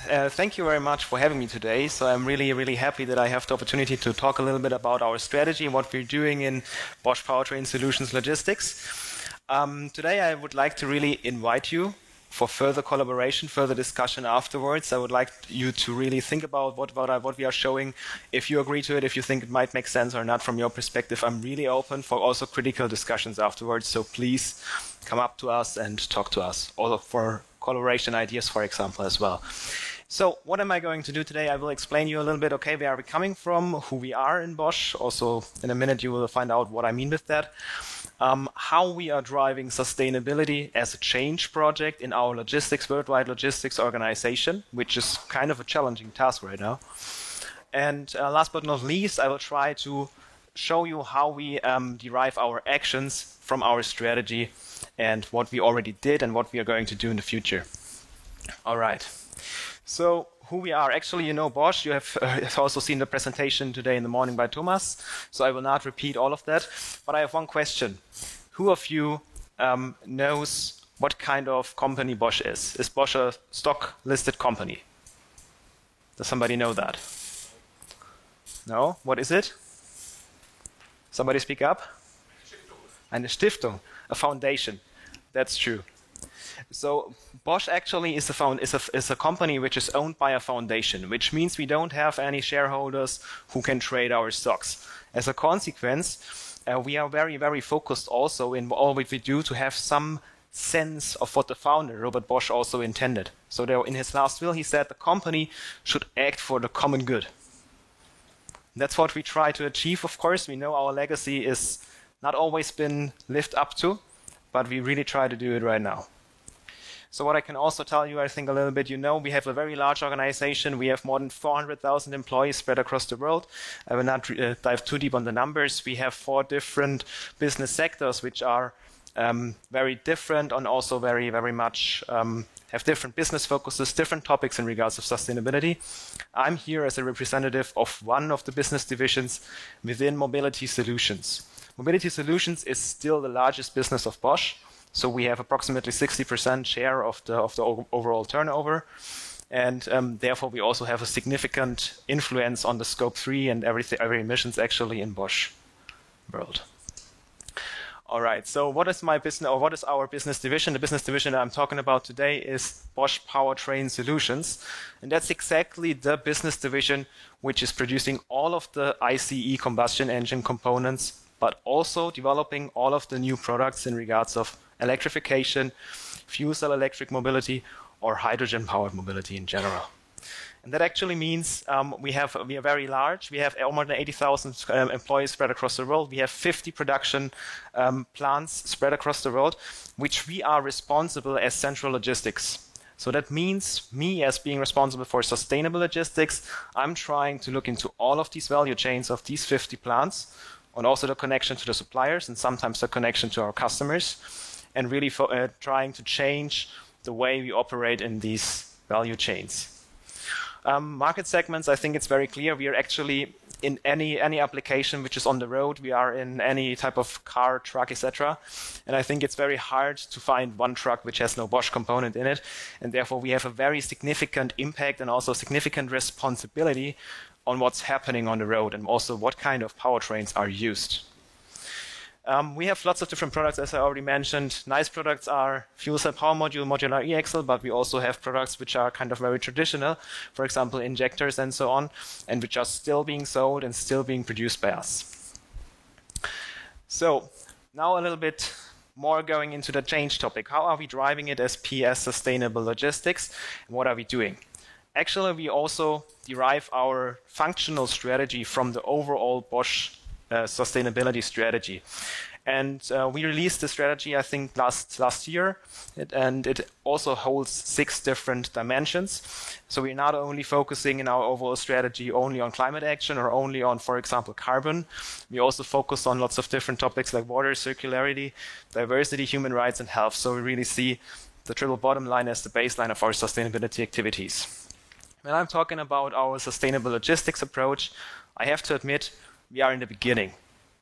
thank you very much for having me today. So I'm really, really happy that I have the opportunity to talk a little bit about our strategy and what we're doing in Bosch Powertrain Solutions Logistics. Today I would like to really invite you for further collaboration, further discussion afterwards. I would like you to really think about what we are showing. If you agree to it, if you think it might make sense or not from your perspective, I'm really open for also critical discussions afterwards. So please come up to us and talk to us, also for collaboration ideas, for example, as well. So what am I going to do today? I will explain you a little bit, okay, where are we coming from, who we are in Bosch. Also, in a minute, you will find out what I mean with that. How we are driving sustainability as a change project in our worldwide logistics organization, which is kind of a challenging task right now. And last but not least, I will try to show you how we derive our actions from our strategy and what we already did and what we are going to do in the future. All right. So who we are. Actually, you know Bosch. You have also seen the presentation today in the morning by Thomas. So I will not repeat all of that. But I have one question. Who of you knows what kind of company Bosch is? Is Bosch a stock-listed company? Does somebody know that? No? What is it? Somebody speak up? Eine Stiftung, a foundation. That's true. So Bosch actually is a company which is owned by a foundation, which means we don't have any shareholders who can trade our stocks. As a consequence, we are very, very focused also in all what we do to have some sense of what the founder, Robert Bosch, also intended. So there, in his last will, he said the company should act for the common good. That's what we try to achieve, of course. We know our legacy is not always been lived up to, but we really try to do it right now. So what I can also tell you, I think a little bit, we have a very large organization. We have more than 400,000 employees spread across the world. I will not dive too deep on the numbers. We have 4 different business sectors, which are very different and also very, very much have different business focuses, different topics in regards of sustainability. I'm here as a representative of one of the business divisions within Mobility Solutions. Mobility Solutions is still the largest business of Bosch. So we have approximately 60% share of the overall turnover. And therefore, we also have a significant influence on the Scope 3 and every emissions actually in Bosch world. All right, so what is my business, or what is our business division? The business division that I'm talking about today is Bosch Powertrain Solutions. And that's exactly the business division which is producing all of the ICE combustion engine components, but also developing all of the new products in regards of electrification, fuel cell electric mobility, or hydrogen-powered mobility in general. And that actually means we are very large. We have more than 80,000 employees spread across the world. We have 50 production plants spread across the world, which we are responsible as central logistics. So that means me as being responsible for sustainable logistics, I'm trying to look into all of these value chains of these 50 plants, and also the connection to the suppliers and sometimes the connection to our customers, and really trying to change the way we operate in these value chains. Market segments, I think it's very clear. We are actually in any application which is on the road. We are in any type of car, truck, etc. And I think it's very hard to find one truck which has no Bosch component in it. And therefore, we have a very significant impact and also significant responsibility on what's happening on the road and also what kind of powertrains are used. We have lots of different products, as I already mentioned. Nice products are fuel cell power module, modular e-axle, but we also have products which are kind of very traditional, for example, injectors and so on, and which are still being sold and still being produced by us. So now a little bit more going into the change topic. How are we driving it as PS Sustainable Logistics, and what are we doing? Actually, we also derive our functional strategy from the overall Bosch sustainability strategy. And we released the strategy, I think, last year, and it also holds 6 different dimensions. So we're not only focusing in our overall strategy only on climate action or only on, for example, carbon. We also focus on lots of different topics like water, circularity, diversity, human rights, and health. So we really see the triple bottom line as the baseline of our sustainability activities. When I'm talking about our sustainable logistics approach, I have to admit we are in the beginning.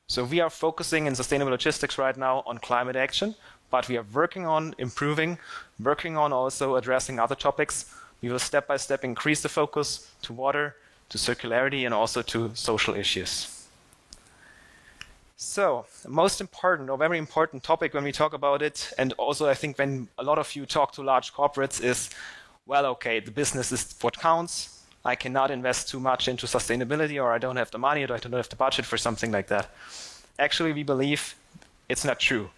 So we are focusing in sustainable logistics right now on climate action, but we are working on improving, working on also addressing other topics, we will step by step increase the focus to water, to circularity, and also to social issues. So, the most important or very important topic when we talk about it, and also I think when a lot of you talk to large corporates is, well, okay, the business is what counts. I cannot invest too much into sustainability, or I don't have the money, or I don't have the budget for something like that. Actually, we believe it's not true.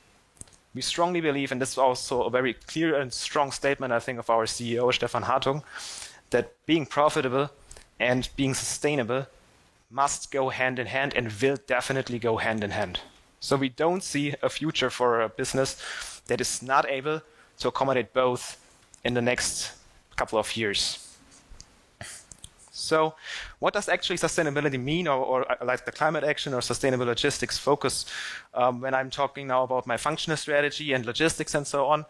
We strongly believe, and this is also a very clear and strong statement, I think, of our CEO, Stefan Hartung, that being profitable and being sustainable must go hand in hand and will definitely go hand in hand. So we don't see a future for a business that is not able to accommodate both in the next couple of years. So what does actually sustainability mean, or like the climate action or sustainable logistics focus when I'm talking now about my functional strategy and logistics and so on?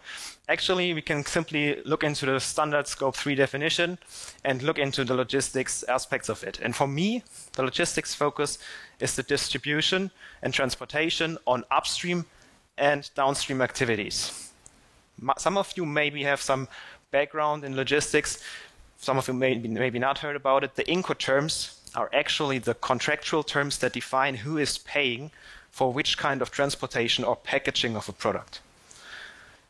Actually, we can simply look into the standard Scope 3 definition and look into the logistics aspects of it. And for me, the logistics focus is the distribution and transportation on upstream and downstream activities. Some of you maybe have some background in logistics. Some of you maybe not heard about it. The Incoterms are actually the contractual terms that define who is paying for which kind of transportation or packaging of a product.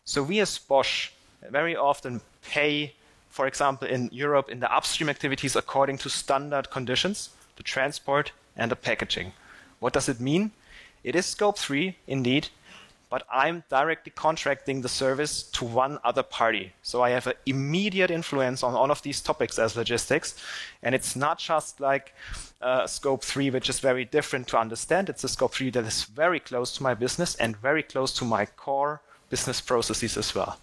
So we as Bosch very often pay, for example, in Europe, in the upstream activities according to standard conditions, the transport and the packaging. What does it mean? It is Scope 3, indeed, but I'm directly contracting the service to one other party. So I have an immediate influence on all of these topics as logistics. And it's not just like Scope 3, which is very different to understand. It's a Scope 3 that is very close to my business and very close to my core business processes as well.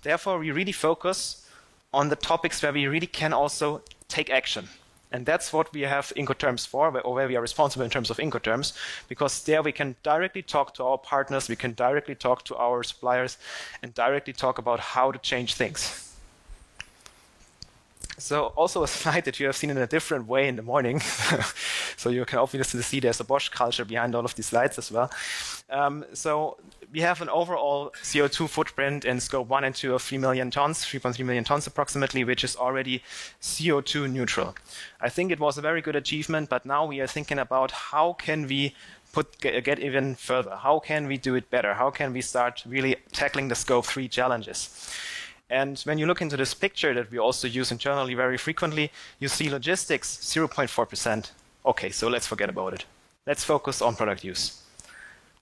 Therefore, we really focus on the topics where we really can also take action. And that's what we have Incoterms for, or where we are responsible in terms of Incoterms, because there we can directly talk to our partners, we can directly talk to our suppliers, and directly talk about how to change things. So also a slide that you have seen in a different way in the morning. So you can obviously see there's a Bosch culture behind all of these slides as well. So we have an overall CO2 footprint in Scope 1 and 2 of 3 million tons, 3.3 million tons approximately, which is already CO2 neutral. I think it was a very good achievement, but now we are thinking about how can we get even further? How can we do it better? How can we start really tackling the Scope 3 challenges? And when you look into this picture that we also use internally very frequently, you see logistics 0.4%. Okay, so let's forget about it. Let's focus on product use.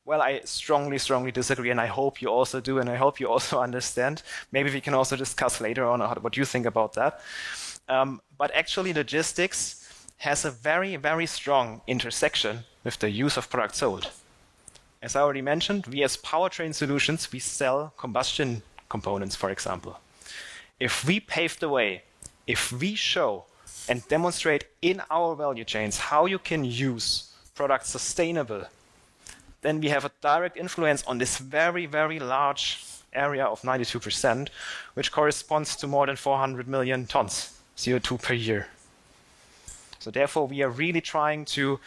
Well, I strongly, strongly disagree, and I hope you also do, and I hope you also understand. Maybe we can also discuss later on what you think about that. But actually, logistics has a very, very strong intersection with the use of products sold. As I already mentioned, we as Powertrain Solutions, we sell combustion components, for example. If we pave the way, if we show and demonstrate in our value chains how you can use products sustainable, then we have a direct influence on this very, very large area of 92%, which corresponds to more than 400 million tons CO2 per year. So therefore, we are really trying to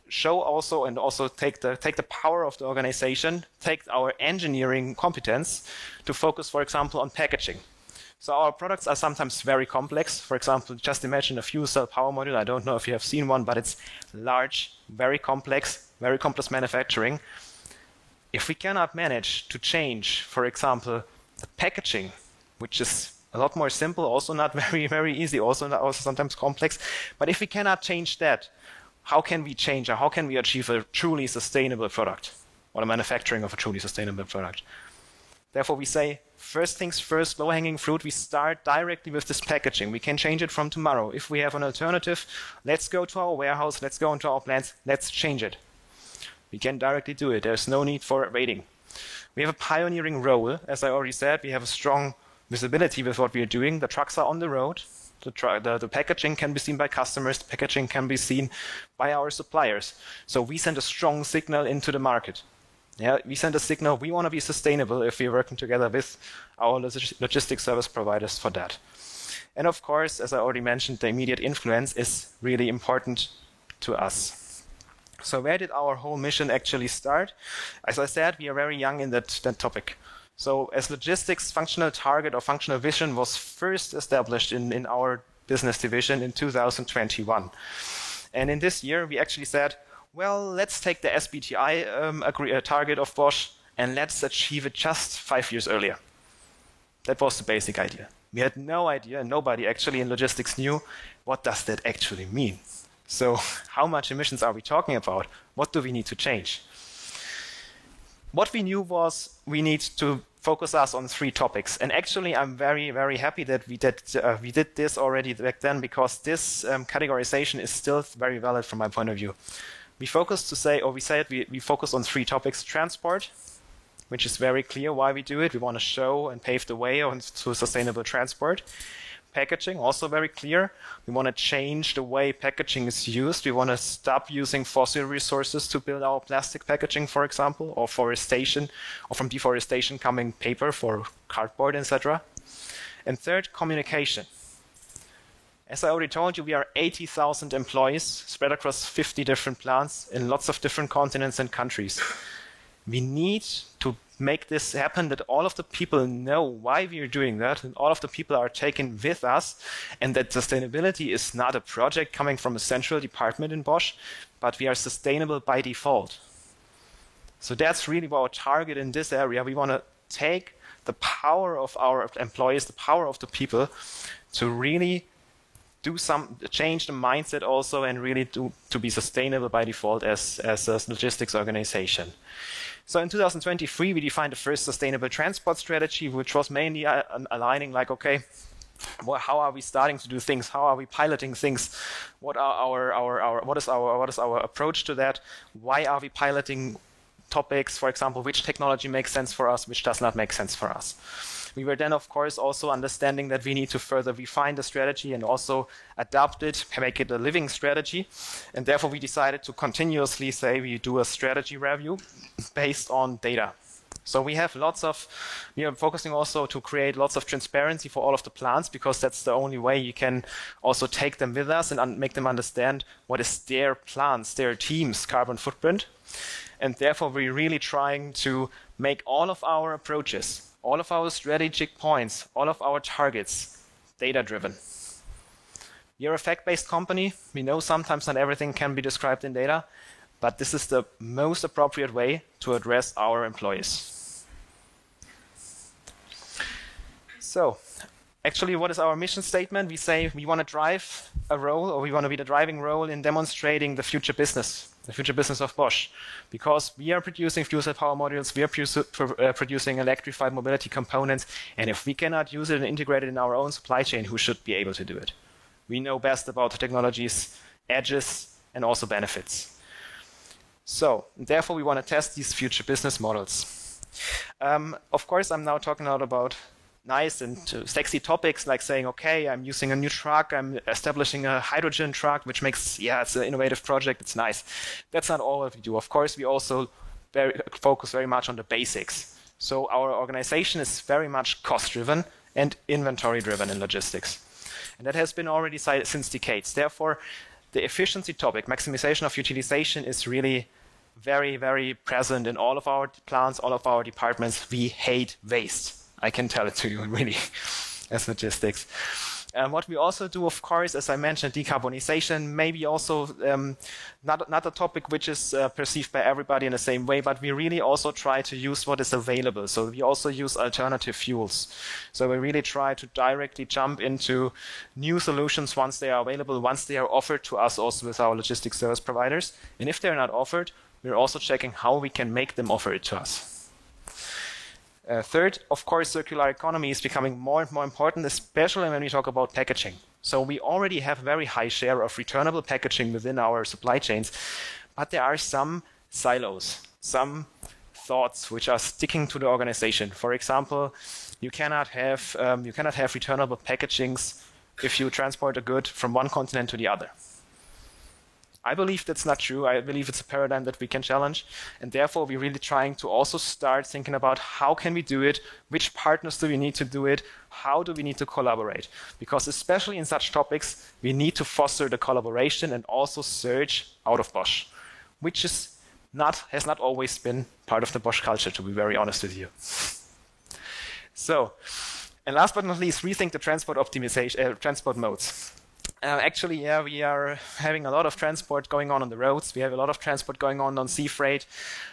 show also and also take the power of the organization, take our engineering competence to focus, for example, on packaging. So our products are sometimes very complex. For example, just imagine a fuel cell power module. I don't know if you have seen one, but it's large, very complex manufacturing. If we cannot manage to change, for example, the packaging, which is a lot more simple, also not very, very easy, also sometimes complex, but if we cannot change that, how can we change or how can we achieve a truly sustainable product or the manufacturing of a truly sustainable product? Therefore, we say, first things first, low-hanging fruit, we start directly with this packaging. We can change it from tomorrow. If we have an alternative, let's go to our warehouse, let's go into our plants, let's change it. We can directly do it. There's no need for waiting. We have a pioneering role. As I already said, we have a strong visibility with what we are doing. The trucks are on the road. The packaging can be seen by customers. The packaging can be seen by our suppliers. So we send a strong signal into the market. Yeah, we send a signal. We want to be sustainable if we're working together with our logistics service providers for that. And of course, as I already mentioned, the immediate influence is really important to us. So where did our whole mission actually start? As I said, we are very young in that topic. So as logistics functional target or functional vision was first established in our business division in 2021. And in this year, we actually said, well, let's take the SBTI target of Bosch and let's achieve it just 5 years earlier. That was the basic idea. We had no idea, nobody actually in logistics knew what does that actually mean. So how much emissions are we talking about? What do we need to change? What we knew was we need to focus us on 3 topics. And actually, I'm very, very happy that we did this already back then, because this categorization is still very valid from my point of view. We focus we focus on 3 topics: transport, which is very clear why we do it. We want to show and pave the way to sustainable transport. Packaging, also very clear. We want to change the way packaging is used. We want to stop using fossil resources to build our plastic packaging, for example, or forestation, or from deforestation coming paper for cardboard, etc. And third, communication. As I already told you, we are 80,000 employees spread across 50 different plants in lots of different continents and countries. We need to make this happen, that all of the people know why we are doing that, and all of the people are taken with us, and that sustainability is not a project coming from a central department in Bosch, but we are sustainable by default. So that's really our target in this area. We want to take the power of our employees, the power of the people, to really change the mindset also, and really to be sustainable by default as a logistics organization. So in 2023, we defined the first sustainable transport strategy, which was mainly aligning like, okay, well, how are we starting to do things? How are we piloting things? What is our approach to that? Why are we piloting topics? For example, which technology makes sense for us, which does not make sense for us? We were then, of course, also understanding that we need to further refine the strategy and also adapt it, make it a living strategy. And therefore, we decided to continuously say we do a strategy review based on data. So we are focusing also to create lots of transparency for all of the plants, because that's the only way you can also take them with us and make them understand what is their plants, their team's carbon footprint. And therefore, we're really trying to make all of our approaches, all of our strategic points, all of our targets, data-driven. We are a fact-based company. We know sometimes not everything can be described in data, but this is the most appropriate way to address our employees. So, actually, what is our mission statement? We say we want to drive a role, or we want to be the driving role in demonstrating the future business of Bosch, because we are producing fuel cell power modules, we are producing electrified mobility components, and if we cannot use it and integrate it in our own supply chain, who should be able to do it? We know best about the technologies, edges, and also benefits. So, therefore, we want to test these future business models. Of course, I'm now talking about nice and sexy topics like saying, okay, I'm using a new truck, I'm establishing a hydrogen truck, which makes, it's an innovative project, it's nice. That's not all that we do. Of course, we also focus very much on the basics. So our organization is very much cost-driven and inventory-driven in logistics. And that has been already cited since decades. Therefore, the efficiency topic, maximization of utilization, is really very, very present in all of our plants, all of our departments. We hate waste. I can tell it to you, really, as logistics. What we also do, of course, as I mentioned, decarbonization, maybe also not a topic which is perceived by everybody in the same way, but we really also try to use what is available. So we also use alternative fuels. So we really try to directly jump into new solutions once they are available, once they are offered to us also with our logistics service providers. And if they're not offered, we're also checking how we can make them offer it to us. Third, of course, circular economy is becoming more and more important, especially when we talk about packaging. So we already have a very high share of returnable packaging within our supply chains, but there are some silos, some thoughts which are sticking to the organization. For example, you cannot have returnable packagings if you transport a good from one continent to the other. I believe that's not true. I believe it's a paradigm that we can challenge. And therefore, we're really trying to also start thinking about how can we do it? Which partners do we need to do it? How do we need to collaborate? Because especially in such topics, we need to foster the collaboration and also search out of Bosch, which has not always been part of the Bosch culture, to be very honest with you. So, and last but not least, rethink the transport optimization, transport modes. Actually, yeah, we are having a lot of transport going on the roads. We have a lot of transport going on sea freight.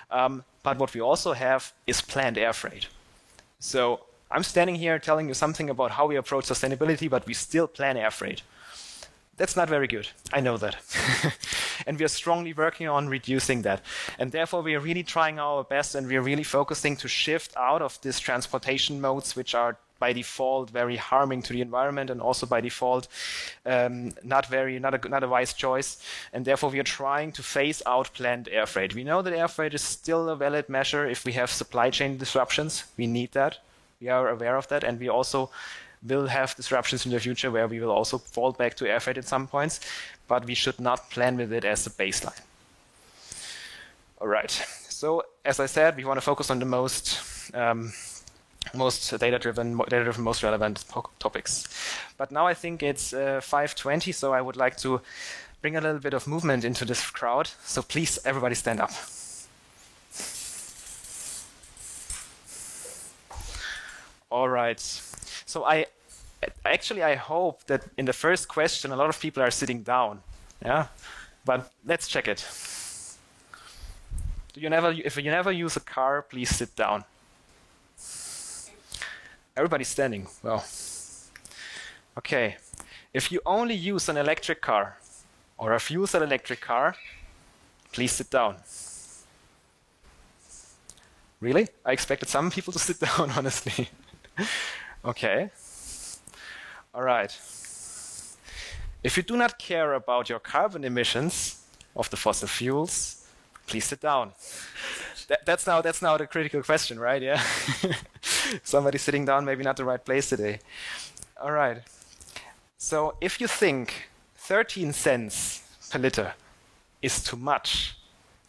But what we also have is planned air freight. So I'm standing here telling you something about how we approach sustainability, but we still plan air freight. That's not very good. I know that. And we are strongly working on reducing that. And therefore, we are really trying our best, and we are really focusing to shift out of these transportation modes, which are by default very harming to the environment, and also by default not a wise choice. And therefore, we are trying to phase out planned air freight. We know that air freight is still a valid measure if we have supply chain disruptions. We need that. We are aware of that, and we also will have disruptions in the future where we will also fall back to air freight at some points, but we should not plan with it as a baseline. All right. So as I said, we want to focus on the most data-driven, most relevant topics. But now I think it's 5:20, so I would like to bring a little bit of movement into this crowd. So please, everybody stand up. All right. So I hope that in the first question, a lot of people are sitting down. Yeah, but let's check it. If you never use a car, please sit down. Everybody's standing. Well, okay. If you only use an electric car or a fuel cell electric car, please sit down. Really? I expected some people to sit down, honestly. Okay. All right. If you do not care about your carbon emissions of the fossil fuels, please sit down. That's now the critical question, right? Yeah. Somebody sitting down, maybe not the right place today. All right. So if you think 13 cents per liter is too much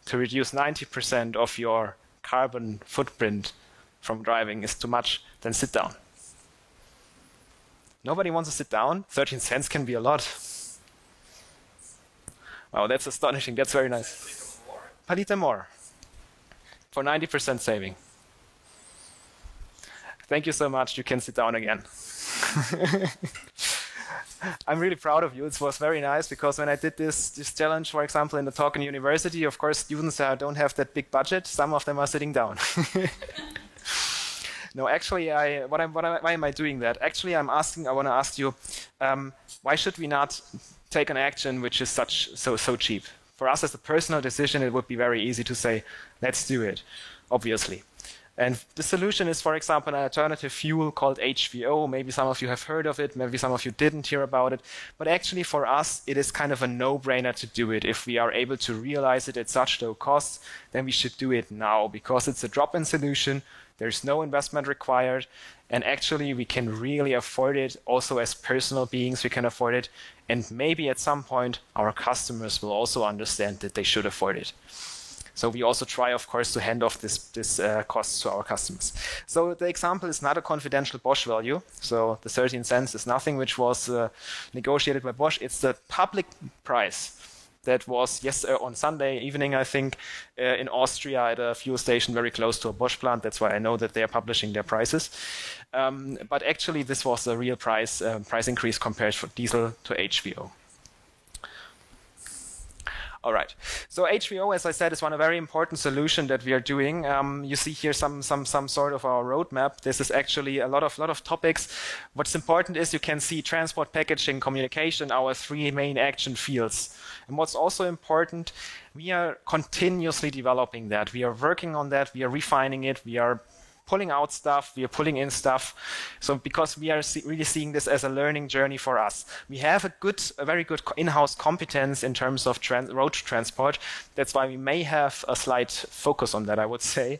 to reduce 90% of your carbon footprint from driving is too much, then sit down. Nobody wants to sit down? 13 cents can be a lot. Wow, that's astonishing. That's very nice. Per liter more. For 90% saving. Thank you so much. You can sit down again. I'm really proud of you. It was very nice because when I did this challenge, for example, in the Tauken University, of course, students don't have that big budget. Some of them are sitting down. No, actually, why am I doing that? Actually, I want to ask you, why should we not take an action which is so cheap? For us as a personal decision, it would be very easy to say, let's do it, obviously. And the solution is, for example, an alternative fuel called HVO. Maybe some of you have heard of it, maybe some of you didn't hear about it. But actually for us, it is kind of a no-brainer to do it. If we are able to realize it at such low costs, then we should do it now because it's a drop-in solution. There's no investment required. And actually, we can really afford it. Also, as personal beings, we can afford it. And maybe at some point, our customers will also understand that they should afford it. So we also try, of course, to hand off this costs to our customers. So the example is not a confidential Bosch value. So the 13 cents is nothing which was negotiated by Bosch. It's the public price that was on Sunday evening, I think, in Austria at a fuel station very close to a Bosch plant. That's why I know that they are publishing their prices. But actually, this was a real price increase compared for diesel to HVO. All right. So HVO, as I said, is one very important solution that we are doing. You see here some sort of our roadmap. This is actually a lot of topics. What's important is you can see transport, packaging, communication, our three main action fields. And what's also important, we are continuously developing that. We are working on that. We are refining it. We are pulling out stuff, we are pulling in stuff. So because we are really seeing this as a learning journey for us. We have a very good in-house competence in terms of road transport. That's why we may have a slight focus on that, I would say.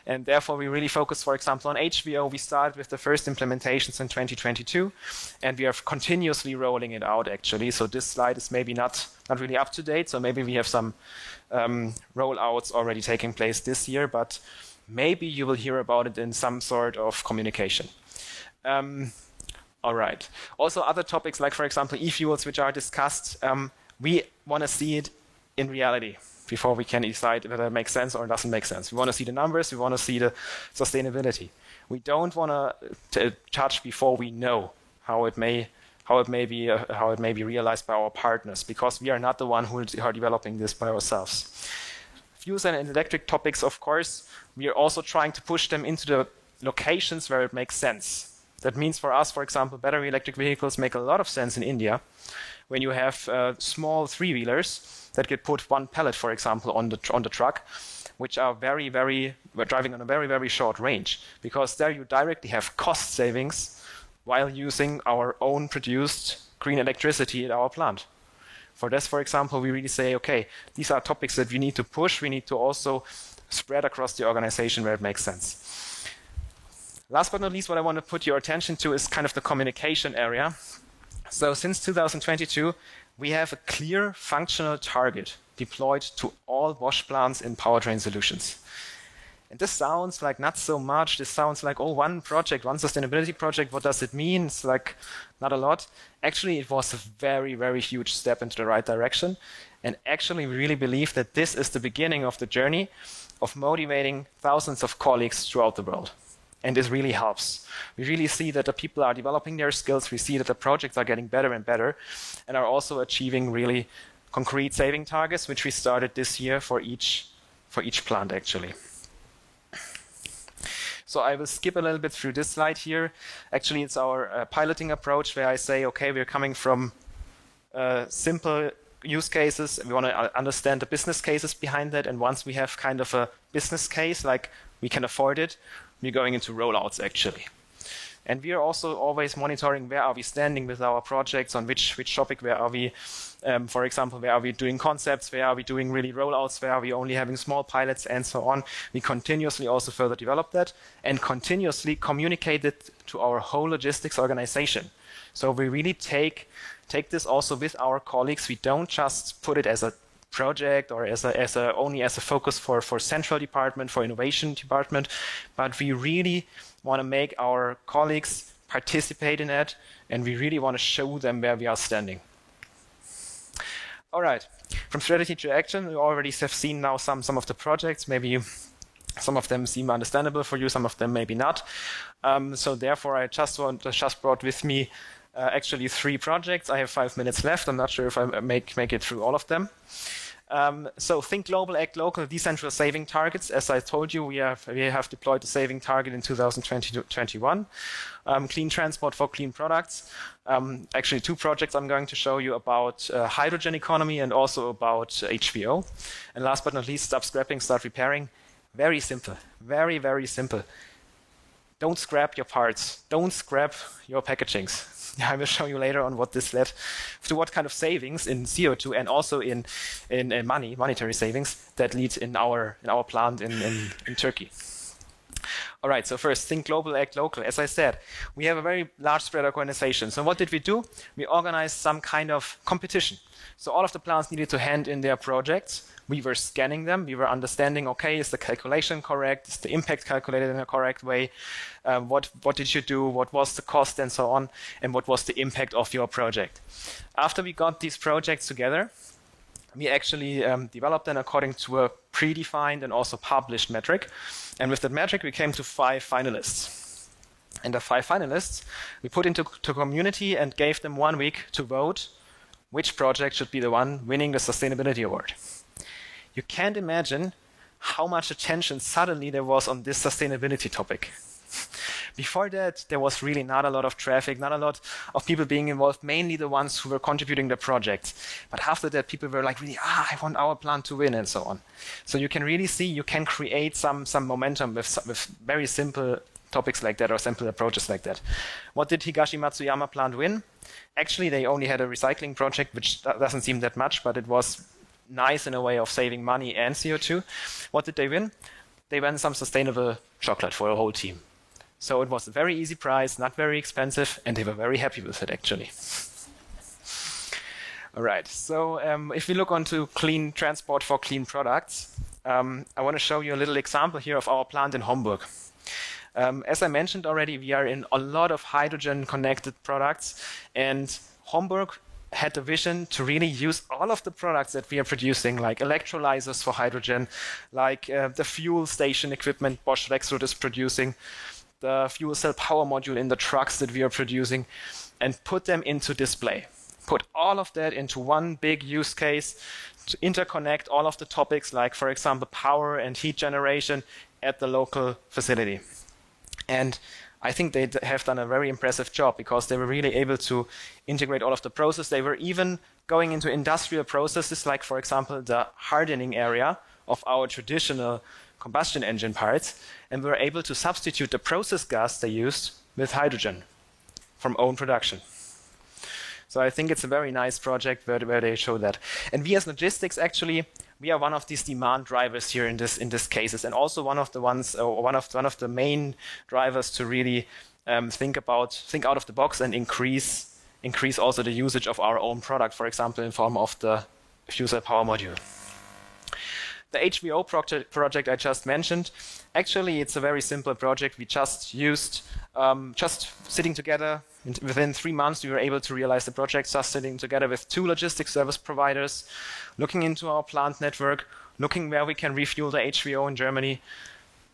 And therefore, we really focus, for example, on HVO. We started with the first implementations in 2022, and we are continuously rolling it out, actually. So this slide is maybe not really up to date. So maybe we have some rollouts already taking place this year, but maybe you will hear about it in some sort of communication. All right. Also, other topics like, for example, e-fuels, which are discussed, we want to see it in reality before we can decide whether it makes sense or doesn't make sense. We want to see the numbers. We want to see the sustainability. We don't want to judge before we know how it may be realized by our partners, because we are not the one who are developing this by ourselves. Fuel cell and electric topics, of course, we are also trying to push them into the locations where it makes sense. That means for us, for example, battery electric vehicles make a lot of sense in India when you have small three-wheelers that get put one pallet, for example, on the truck, which are we're driving on a very, very short range, because there you directly have cost savings while using our own produced green electricity at our plant. For this, for example, we really say, okay, these are topics that we need to push. We need to also spread across the organization where it makes sense. Last but not least, what I want to put your attention to is kind of the communication area. So since 2022, we have a clear functional target deployed to all Bosch plants in Powertrain Solutions. And this sounds like not so much. This sounds like, oh, one project, one sustainability project. What does it mean? It's like not a lot. Actually, it was a very, very huge step into the right direction. And actually, we really believe that this is the beginning of the journey of motivating thousands of colleagues throughout the world. And this really helps. We really see that the people are developing their skills. We see that the projects are getting better and better and are also achieving really concrete saving targets, which we started this year for each plant, actually. So I will skip a little bit through this slide here. Actually, it's our piloting approach where I say, okay, we're coming from simple use cases. We want to understand the business cases behind that. And once we have kind of a business case, like we can afford it, we're going into rollouts, actually. And we are also always monitoring where are we standing with our projects, on which topic, where are we, for example, where are we doing concepts, where are we doing really rollouts, where are we only having small pilots, and so on. We continuously also further develop that and continuously communicate it to our whole logistics organization. So we really take this also with our colleagues. We don't just put it as a project or only as a focus for central department, for innovation department, but we really want to make our colleagues participate in it, and we really want to show them where we are standing. All right, from strategy to action, you already have seen now some of the projects. Maybe some of them seem understandable for you, some of them maybe not. So therefore, I just brought with me actually 3 projects. I have 5 minutes left. I'm not sure if I make it through all of them. So think global, act local, decentral saving targets. As I told you, we have deployed the saving target in 2021. Clean transport for clean products. Actually, 2 projects I'm going to show you about hydrogen economy and also about HVO. And last but not least, stop scrapping, start repairing. Very simple, very, very simple. Don't scrap your parts. Don't scrap your packagings. I will show you later on what this led to, what kind of savings in CO2 and also in monetary savings that lead in our plant in Turkey. All right, so first, think global, act local. As I said, we have a very large spread organization. So what did we do? We organized some kind of competition. So all of the plants needed to hand in their projects. We were scanning them. We were understanding, okay, is the calculation correct? Is the impact calculated in a correct way? What did you do? What was the cost and so on? And what was the impact of your project? After we got these projects together, we actually developed them according to a predefined and also published metric. And with that metric, we came to 5 finalists. And the 5 finalists, we put into community and gave them 1 week to vote which project should be the one winning the sustainability award. You can't imagine how much attention suddenly there was on this sustainability topic. Before that, there was really not a lot of traffic, not a lot of people being involved, mainly the ones who were contributing the projects. But after that, people were like, really, I want our plant to win and so on. So you can really see you can create some momentum with very simple topics like that or simple approaches like that. What did Higashi Matsuyama plant win? Actually, they only had a recycling project, which doesn't seem that much, but it was nice in a way of saving money and CO2. What did they win? They won some sustainable chocolate for a whole team. So it was a very easy price, not very expensive, and they were very happy with it, actually. All right, so if we look onto clean transport for clean products, I want to show you a little example here of our plant in Homburg. As I mentioned already, we are in a lot of hydrogen-connected products, and Homburg had the vision to really use all of the products that we are producing, like electrolyzers for hydrogen, like the fuel station equipment Bosch Rexroth is producing, the fuel cell power module in the trucks that we are producing, and put them into display. Put all of that into one big use case to interconnect all of the topics, like, for example, power and heat generation at the local facility. And I think they have done a very impressive job because they were really able to integrate all of the process. They were even going into industrial processes, like, for example, the hardening area of our traditional combustion engine parts, and were able to substitute the process gas they used with hydrogen from own production. So I think it's a very nice project where they show that. And we as logistics, actually, we are one of these demand drivers here in this cases, and also one of the ones, or one of the main drivers to really think out of the box and increase also the usage of our own product, for example, in form of the fuel cell power module. The HVO project I just mentioned, actually it's a very simple project. We just used, just sitting together, within 3 months we were able to realize the project, just sitting together with 2 logistics service providers, looking into our plant network, looking where we can refuel the HVO in Germany,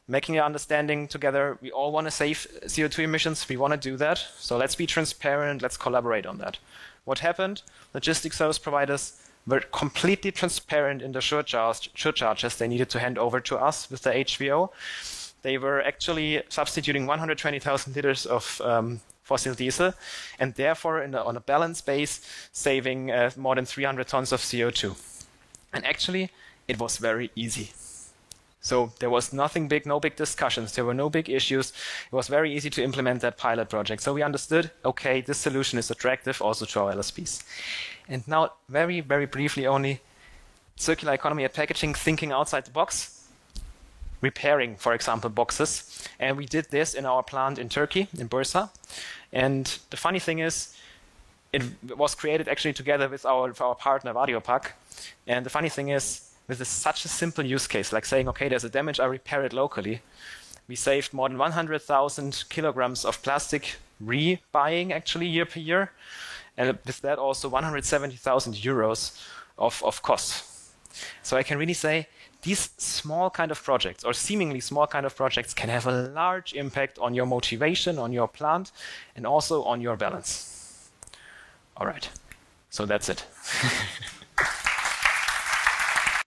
making an understanding together. We all want to save CO2 emissions, we want to do that, so let's be transparent, let's collaborate on that. What happened? Logistics service providers were completely transparent in the surcharges they needed to hand over to us with the HVO. They were actually substituting 120,000 liters of fossil diesel, and therefore, on a balance base, saving more than 300 tons of CO2. And actually, it was very easy. So there was nothing big, no big discussions. There were no big issues. It was very easy to implement that pilot project. So we understood, okay, this solution is attractive also to our LSPs. And now, very, very briefly only, circular economy at packaging, thinking outside the box, repairing, for example, boxes. And we did this in our plant in Turkey, in Bursa. And the funny thing is, it was created actually together with our partner, Variopack. And the funny thing is, with such a simple use case, like saying, okay, there's a damage, I repair it locally, we saved more than 100,000 kilograms of plastic rebuying actually year per year. And with that also 170,000 euros of costs. So I can really say these small kind of projects, or seemingly small kind of projects, can have a large impact on your motivation, on your plant, and also on your balance. All right, so that's it.